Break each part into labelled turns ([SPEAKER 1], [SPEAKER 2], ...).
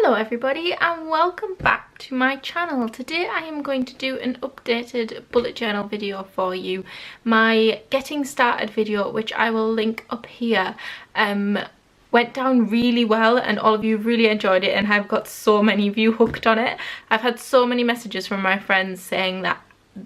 [SPEAKER 1] Hello everybody and welcome back to my channel. Today I am going to do an updated bullet journal video for you. My getting started video, which I will link up here, went down really well and all of you really enjoyed it, and I've got so many of you hooked on it. I've had so many messages from my friends saying that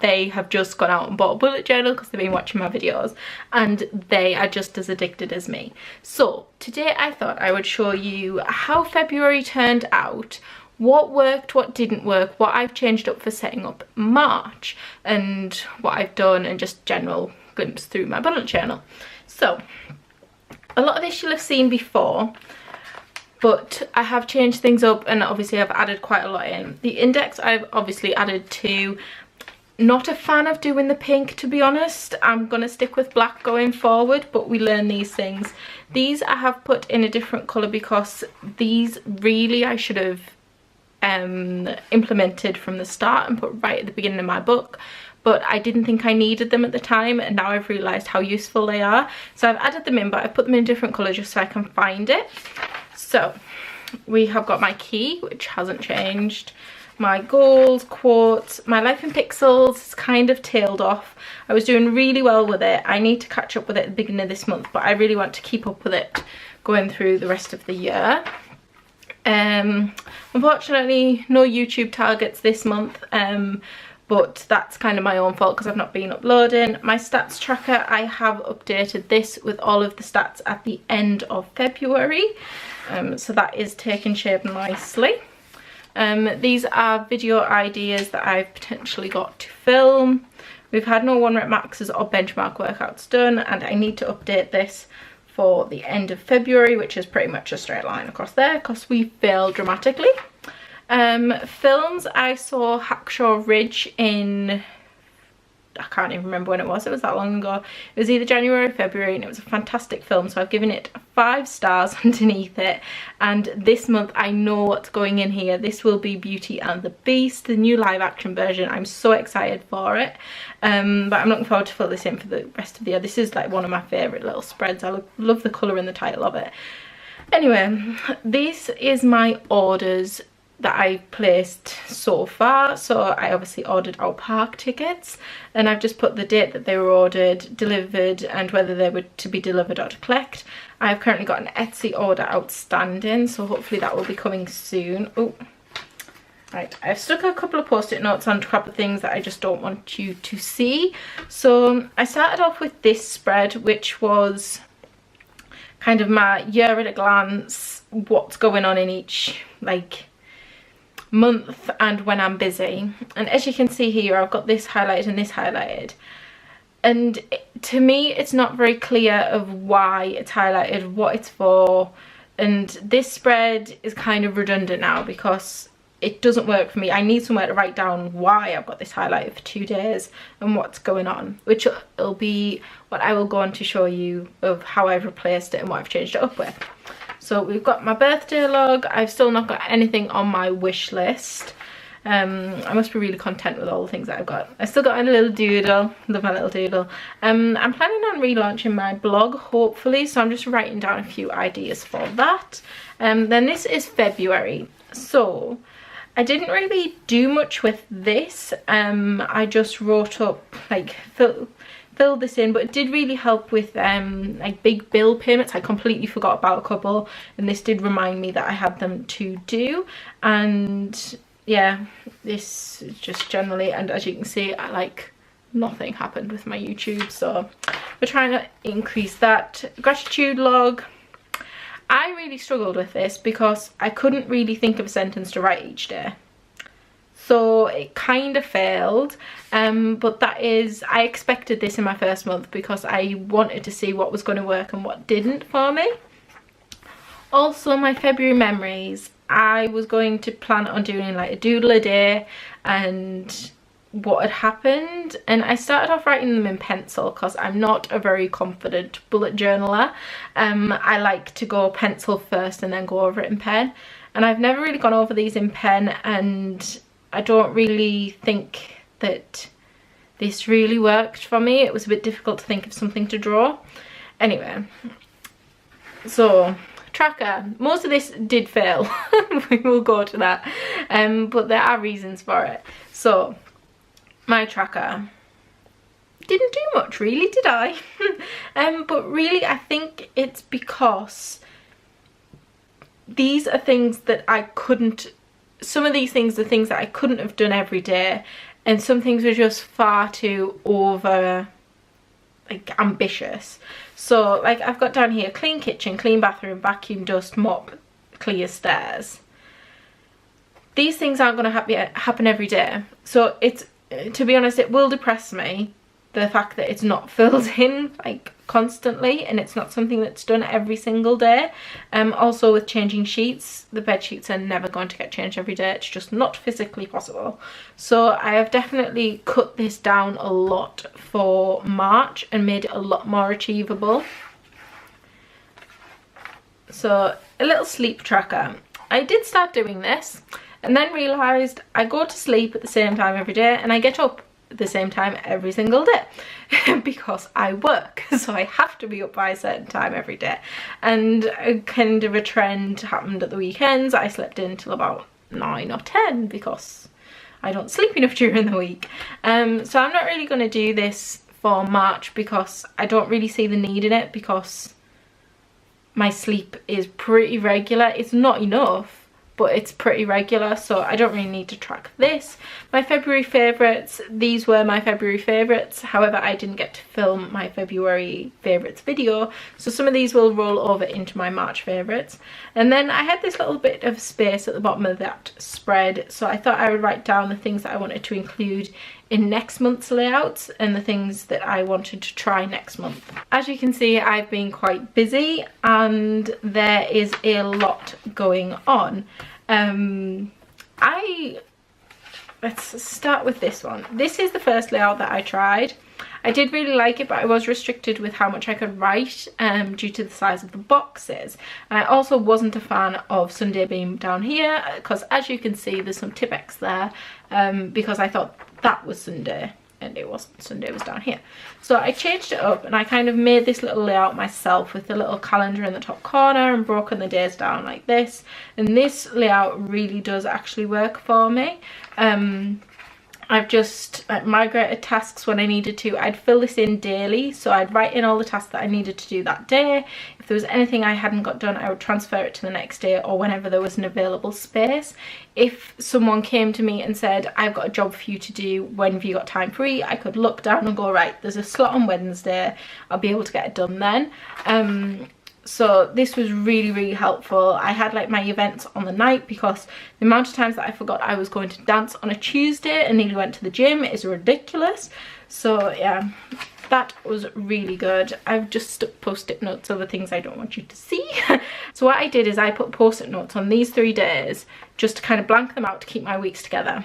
[SPEAKER 1] they have just gone out and bought a bullet journal because they've been watching my videos and they are just as addicted as me. So today I thought I would show you how February turned out, what worked, what didn't work, what I've changed up for setting up March, and what I've done, and just general glimpse through my bullet journal. So a lot of this you'll have seen before, but I have changed things up and obviously I've added quite a lot in. The index I've obviously added to. Not a fan of doing the pink, to be honest. I'm gonna stick with black going forward, but we learn these things. These I have put in a different colour because these really I should have implemented from the start and put right at the beginning of my book, but I didn't think I needed them at the time, and now I've realised how useful they are. So I've added them in, but I've put them in a different colour just so I can find it. So we have got my key, which hasn't changed. My goals, quotes, my life in pixels is kind of tailed off. I was doing really well with it. I need to catch up with it at the beginning of this month, but I really want to keep up with it going through the rest of the year. Unfortunately, no YouTube targets this month, but that's kind of my own fault because I've not been uploading. My stats tracker, I have updated this with all of the stats at the end of February, so that is taking shape nicely. These are video ideas that I've potentially got to film. We've had no 1 rep maxes or benchmark workouts done, and I need to update this for the end of February, which is pretty much a straight line across there because we failed dramatically. Films, I saw Hacksaw Ridge in, I can't even remember when it was that long ago. It was either January or February, and it was a fantastic film, so I've given it 5 stars underneath it. And this month I know what's going in here. This will be Beauty and the Beast, the new live action version. I'm so excited for it, but I'm looking forward to fill this in for the rest of the year. This is like one of my favourite little spreads. I love the colour and the title of it. Anyway, this is my orders that I placed so far. So I obviously ordered our park tickets, and I've just put the date that they were ordered, delivered, and whether they were to be delivered or to collect. I've currently got an Etsy order outstanding, so hopefully that will be coming soon. Oh, right, I've stuck a couple of post-it notes on a couple of things that I just don't want you to see. So I started off with this spread, which was kind of my year at a glance, what's going on in each month and when I'm busy. And as you can see here, I've got this highlighted and this highlighted, and to me it's not very clear of why it's highlighted, what it's for, and this spread is kind of redundant now because it doesn't work for me. I need somewhere to write down why I've got this highlighted for 2 days and what's going on, which will be what I will go on to show you of how I've replaced it and what I've changed it up with. So we've got my birthday log. I've still not got anything on my wish list. I must be really content with all the things that I've got. I still got a little doodle. Love my little doodle. I'm planning on relaunching my blog, hopefully, so I'm just writing down a few ideas for that. Then this is February. So I didn't really do much with this. I just wrote up, filled this in, but it did really help with big bill payments. I completely forgot about a couple, and this did remind me that I had them to do. And yeah, this is just generally, and as you can see, nothing happened with my YouTube, so we're trying to increase that. Gratitude log, I really struggled with this because I couldn't really think of a sentence to write each day, so it kind of failed, but that is, I expected this in my first month because I wanted to see what was going to work and what didn't for me. Also, my February memories, I was going to plan on doing a doodle a day and what had happened, and I started off writing them in pencil because I'm not a very confident bullet journaler. I like to go pencil first and then go over it in pen, and I've never really gone over these in pen, and I don't really think that this really worked for me. It was a bit difficult to think of something to draw. Anyway, so tracker. Most of this did fail. We will go to that, but there are reasons for it. So my tracker didn't do much really, did I? But really I think it's because these are things that I couldn't, some of these things are things that I couldn't have done every day, and some things were just far too over like ambitious. So like I've got down here clean kitchen, clean bathroom, vacuum, dust, mop, clear stairs. These things aren't going to happen every day, so it's, to be honest, it will depress me, the fact that it's not filled in like constantly, and it's not something that's done every single day. Also with changing sheets, the bed sheets are never going to get changed every day. It's just not physically possible. So I have definitely cut this down a lot for March and made it a lot more achievable. So a little sleep tracker. I did start doing this and then realised I go to sleep at the same time every day and I get up at the same time every single day because I work, so I have to be up by a certain time every day. And kind of a trend happened at the weekends. I slept in till about 9 or 10 because I don't sleep enough during the week. So I'm not really going to do this for March because I don't really see the need in it, because my sleep is pretty regular. It's not enough, but it's pretty regular, so I don't really need to track this. My February favourites, these were my February favourites. However, I didn't get to film my February favourites video, so some of these will roll over into my March favourites. And then I had this little bit of space at the bottom of that spread, so I thought I would write down the things that I wanted to include in next month's layouts and the things that I wanted to try next month. As you can see, I've been quite busy and there is a lot going on. Let's start with this one. This is the first layout that I tried. I did really like it, but I was restricted with how much I could write due to the size of the boxes. And I also wasn't a fan of Sunday being down here, because as you can see there's some Tipp-Ex there, because I thought that was Sunday and it wasn't. Sunday was down here. So I changed it up and I kind of made this little layout myself with the little calendar in the top corner and broken the days down like this. And this layout really does actually work for me. I've just migrated tasks when I needed to. I'd fill this in daily, so I'd write in all the tasks that I needed to do that day. If there was anything I hadn't got done, I would transfer it to the next day or whenever there was an available space. If someone came to me and said, I've got a job for you to do, when have you got time free, I could look down and go, right, there's a slot on Wednesday, I'll be able to get it done then. So this was really, really helpful. I had like my events on the night, because the amount of times that I forgot I was going to dance on a Tuesday and nearly went to the gym is ridiculous. So yeah, that was really good. I've just stuck post-it notes over things I don't want you to see. So what I did is I put post-it notes on these 3 days just to kind of blank them out to keep my weeks together.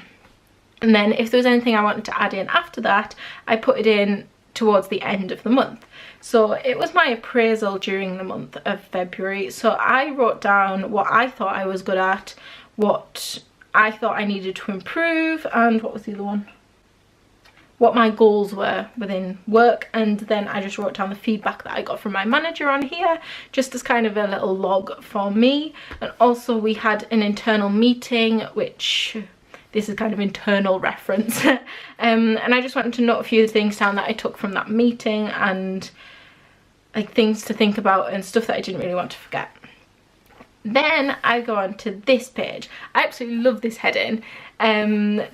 [SPEAKER 1] And then if there was anything I wanted to add in after that, I put it in towards the end of the month. So it was my appraisal during the month of February. So I wrote down what I thought I was good at, what I thought I needed to improve, and what was the other one? What my goals were within work. And then I just wrote down the feedback that I got from my manager on here, just as kind of a little log for me. And also we had an internal meeting, which this is kind of internal reference. And I just wanted to note a few things down that I took from that meeting, and like things to think about and stuff that I didn't really want to forget. Then I go on to this page. I absolutely love this heading.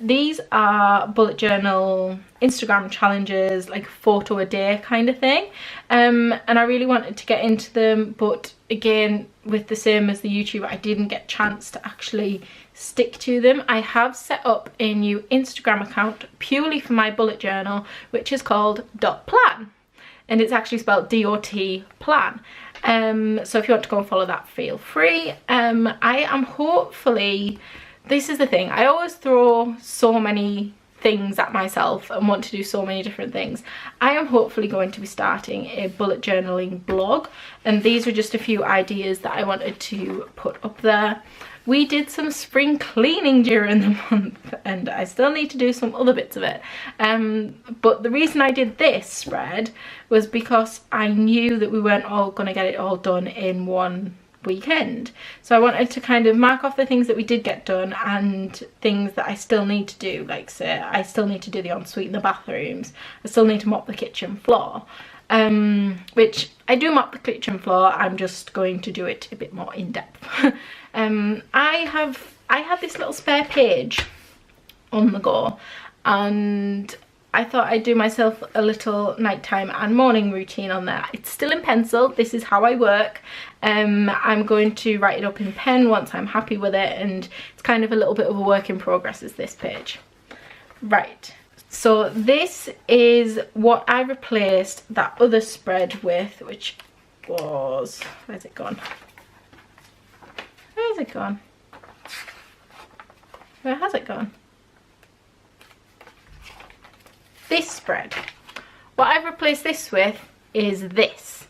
[SPEAKER 1] These are bullet journal Instagram challenges, like photo a day kind of thing. And I really wanted to get into them, but again, with the same as the YouTube, I didn't get a chance to actually stick to them. I have set up a new Instagram account purely for my bullet journal, which is called .plan. And it's actually spelled D-O-T plan. So if you want to go and follow that, feel free. I am hopefully, this is the thing, I always throw so many things at myself and want to do so many different things. I am hopefully going to be starting a bullet journaling blog, and these were just a few ideas that I wanted to put up there. We did some spring cleaning during the month, and I still need to do some other bits of it. But the reason I did this spread was because I knew that we weren't all going to get it all done in one weekend. So I wanted to kind of mark off the things that we did get done and things that I still need to do, like say I still need to do the ensuite in the bathrooms, I still need to mop the kitchen floor, which I do mop the kitchen floor, I'm just going to do it a bit more in depth. I had this little spare page on the go, and I thought I'd do myself a little nighttime and morning routine on there. It's still in pencil, this is how I work. I'm going to write it up in pen once I'm happy with it, and it's kind of a little bit of a work in progress is this page. Right, so this is what I replaced that other spread with, which was, where's it gone? Where's it gone? Where has it gone? This spread. What I've replaced this with is this.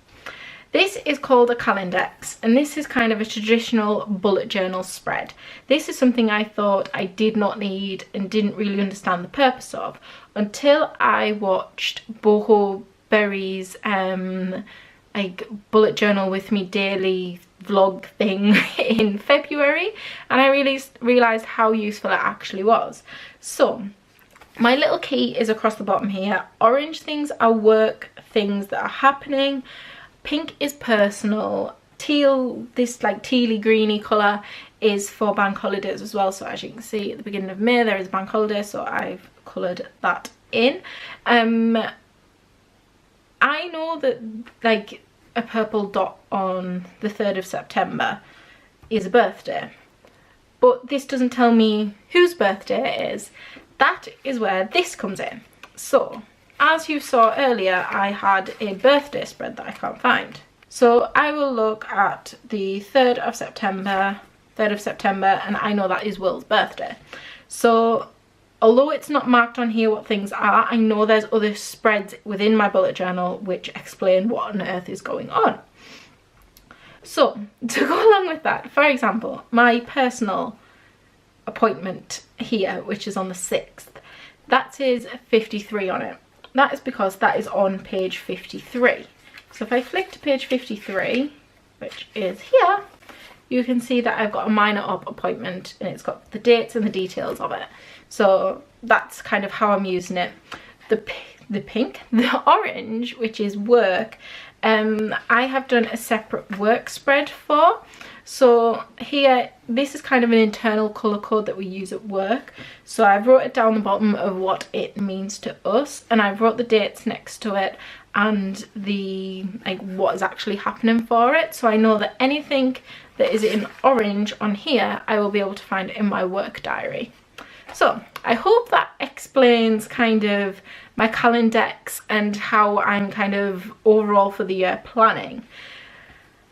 [SPEAKER 1] This is called a Calendex, and this is kind of a traditional bullet journal spread. This is something I thought I did not need and didn't really understand the purpose of until I watched Boho Berry's like bullet journal with me daily vlog thing in February, and I really realised how useful it actually was. So my little key is across the bottom here. Orange things are work things that are happening, pink is personal, teal, this like tealy greeny colour, is for bank holidays as well. So as you can see at the beginning of May there is a bank holiday, so I've coloured that in. I know that like a purple dot on the 3rd of September is a birthday, but this doesn't tell me whose birthday it is. That is where this comes in. So as you saw earlier, I had a birthday spread that I can't find. So I will look at the 3rd of September, and I know that is Will's birthday. So although it's not marked on here what things are, I know there's other spreads within my bullet journal which explain what on earth is going on. So to go along with that, for example, my personal appointment here, which is on the 6th, that says 53 on it. That is because that is on page 53. So if I flick to page 53, which is here, you can see that I've got a minor op appointment, and it's got the dates and the details of it. So that's kind of how I'm using it. The orange, which is work, I have done a separate work spread for. So here, this is kind of an internal colour code that we use at work. So I wrote it down the bottom of what it means to us, and I wrote the dates next to it and the like what is actually happening for it. So I know that anything that is in orange on here, I will be able to find in my work diary. So I hope that explains kind of my Calendex and how I'm kind of overall for the year planning.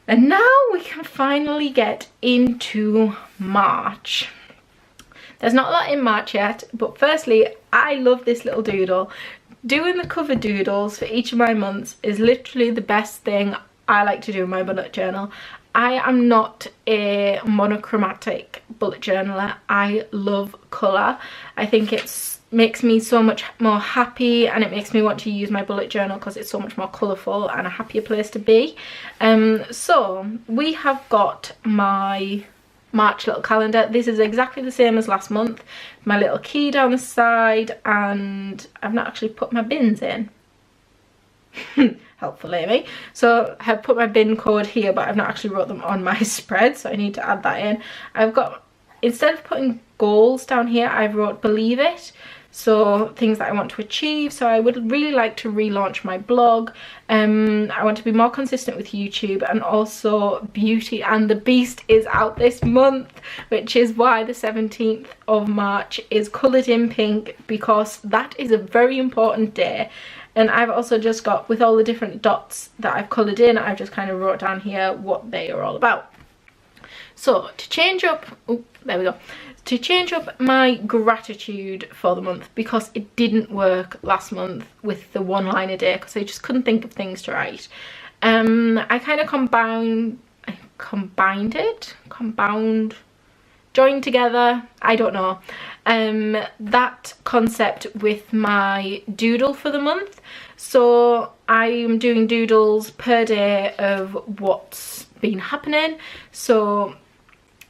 [SPEAKER 1] And now we can finally get into March. There's not a lot in March yet, but firstly, I love this little doodle. Doing the cover doodles for each of my months is literally the best thing I like to do in my bullet journal. I am not a monochromatic bullet journaler. I love colour. I think it makes me so much more happy, and it makes me want to use my bullet journal because it's so much more colourful and a happier place to be. So we have got my March little calendar. This is exactly the same as last month. My little key down the side, and I've not actually put my bins in. Helpful, Aimee. So I have put my bin code here, but I've not actually wrote them on my spread, so I need to add that in. I've got, instead of putting goals down here, I've wrote believe it. So things that I want to achieve. So I would really like to relaunch my blog. I want to be more consistent with YouTube, and also Beauty and the Beast is out this month, which is why the 17th of March is coloured in pink, because that is a very important day. And I've also just got, with all the different dots that I've coloured in, I've just kind of wrote down here what they are all about. So to change up, oh, there we go. To change up my gratitude for the month, because it didn't work last month with the one line a day, because I just couldn't think of things to write. I kind of joined together, I don't know, that concept with my doodle for the month. So I'm doing doodles per day of what's been happening. So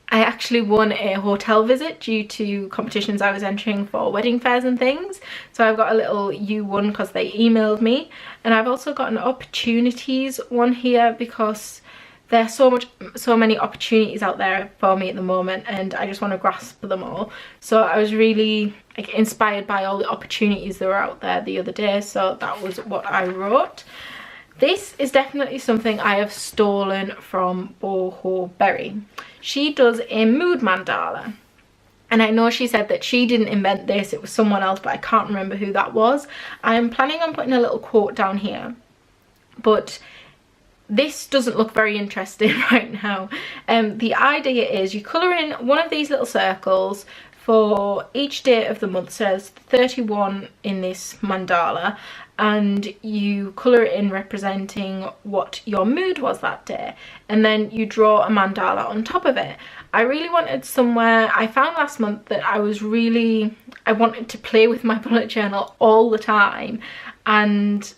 [SPEAKER 1] I actually won a hotel visit due to competitions I was entering for wedding fairs and things. So I've got a little you won because they emailed me. And I've also got an opportunities one here because there's so many opportunities out there for me at the moment, and I just want to grasp them all. So I was really like inspired by all the opportunities that were out there the other day, so that was what I wrote. This is definitely something I have stolen from Boho Berry. She does a mood mandala, and I know she said that she didn't invent this, it was someone else, but I can't remember who that was. I'm planning on putting a little quote down here, but this doesn't look very interesting right now. The idea is you colour in one of these little circles for each day of the month. So there's 31 in this mandala, and you colour it in representing what your mood was that day, and then you draw a mandala on top of it. I really wanted somewhere, I found last month that I wanted to play with my bullet journal all the time, and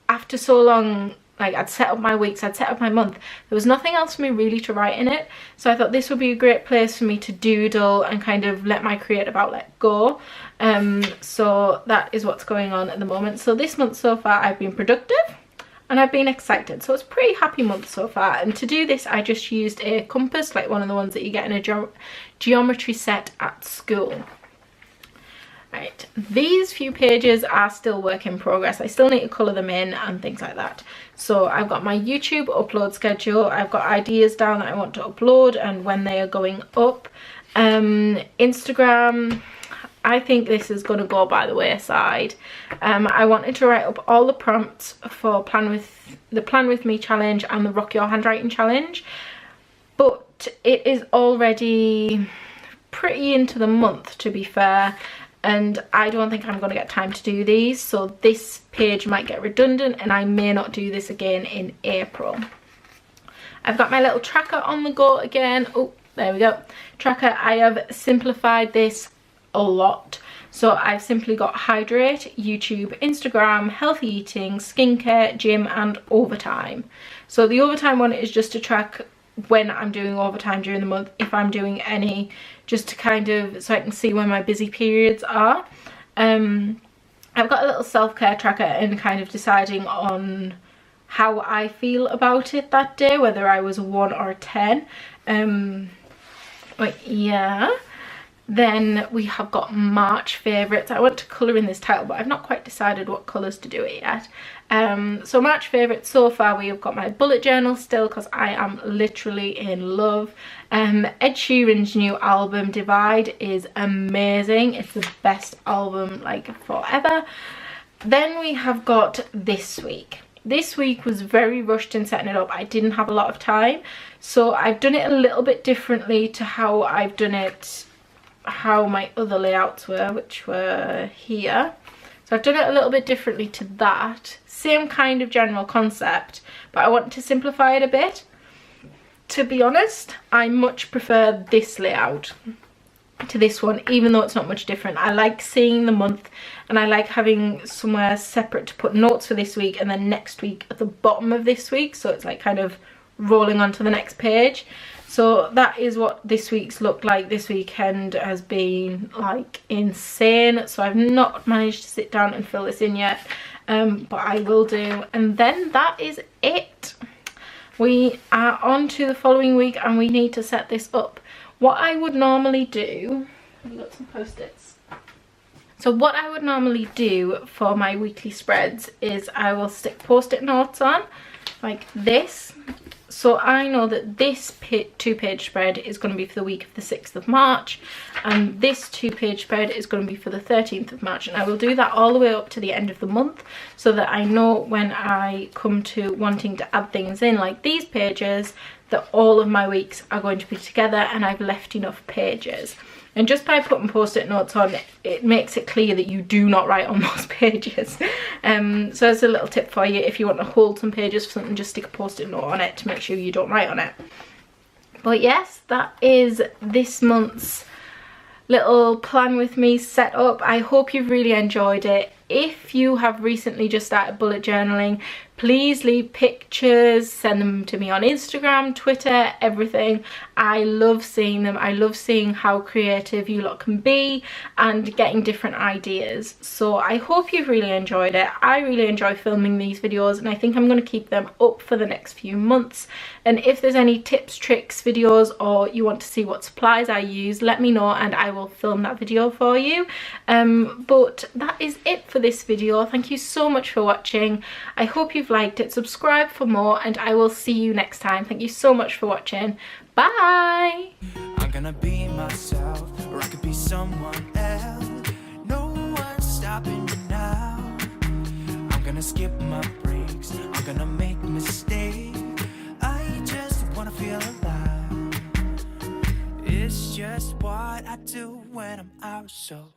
[SPEAKER 1] after so long, like I'd set up my weeks, I'd set up my month, there was nothing else for me really to write in it. So I thought this would be a great place for me to doodle and kind of let my creative outlet go. So that is what's going on at the moment. So this month so far I've been productive and I've been excited. So it's a pretty happy month so far. And to do this I just used a compass, like one of the ones that you get in a geometry set at school. Right, these few pages are still work in progress. I still need to colour them in and things like that. So I've got my YouTube upload schedule. I've got ideas down that I want to upload and when they are going up. Instagram, I think this is going to go by the wayside. I wanted to write up all the prompts for the Plan With Me challenge and the Rock Your Handwriting challenge. But it is already pretty into the month, to be fair. And I don't think I'm going to get time to do these, so this page might get redundant and I may not do this again in April. I've got my little tracker on the go again. Oh, there we go. Tracker, I have simplified this a lot. So I've simply got hydrate, YouTube, Instagram, healthy eating, skincare, gym and overtime. So the overtime one is just to track when I'm doing overtime during the month, if I'm doing any, just to kind of, so I can see when my busy periods are. I've got a little self-care tracker and kind of deciding on how I feel about it that day, whether I was a 1 or a 10. But yeah. Then we have got March favourites. I want to colour in this title, but I've not quite decided what colours to do it yet. So March favourites so far, we have got my bullet journal still because I am literally in love. Ed Sheeran's new album Divide is amazing. It's the best album like forever. Then we have got this week. This week was very rushed in setting it up. I didn't have a lot of time, so I've done it a little bit differently to how I've done it, how my other layouts were, which were here. So I've done it a little bit differently to that. Same kind of general concept, but I want to simplify it a bit. To be honest, I much prefer this layout to this one, even though it's not much different. I like seeing the month and I like having somewhere separate to put notes for this week and then next week at the bottom of this week, so it's like kind of rolling onto the next page. So that is what this week's looked like. This weekend has been like insane, so I've not managed to sit down and fill this in yet, but I will do. And then that is it. We are on to the following week and we need to set this up. What I would normally do, I've got some post-its. So what I would normally do for my weekly spreads is I will stick post-it notes on like this. So I know that this 2-page spread is going to be for the week of the 6th of March and this 2-page spread is going to be for the 13th of March, and I will do that all the way up to the end of the month so that I know when I come to wanting to add things in like these pages that all of my weeks are going to be together and I've left enough pages. And just by putting post-it notes on, it makes it clear that you do not write on those pages. So that's a little tip for you. If you want to hold some pages for something, just stick a post-it note on it to make sure you don't write on it. But yes, that is this month's little Plan With Me setup. I hope you've really enjoyed it. If you have recently just started bullet journaling, Please leave pictures, send them to me on Instagram, Twitter, everything. I love seeing them. I love seeing how creative you lot can be and getting different ideas. So I hope you've really enjoyed it. I really enjoy filming these videos, and I think I'm going to keep them up for the next few months. And if there's any tips, tricks videos, or you want to see what supplies I use, let me know and I will film that video for you. But that is it for this video. Thank you so much for watching. I hope you've liked it. Subscribe for more and I will see you next time. Thank you so much for watching. Bye.
[SPEAKER 2] I'm gonna be myself, or I could be someone else. No one's stopping me now. I'm gonna skip my breaks, I'm gonna make mistakes. I just wanna feel alive. It's just what I do when I'm out, so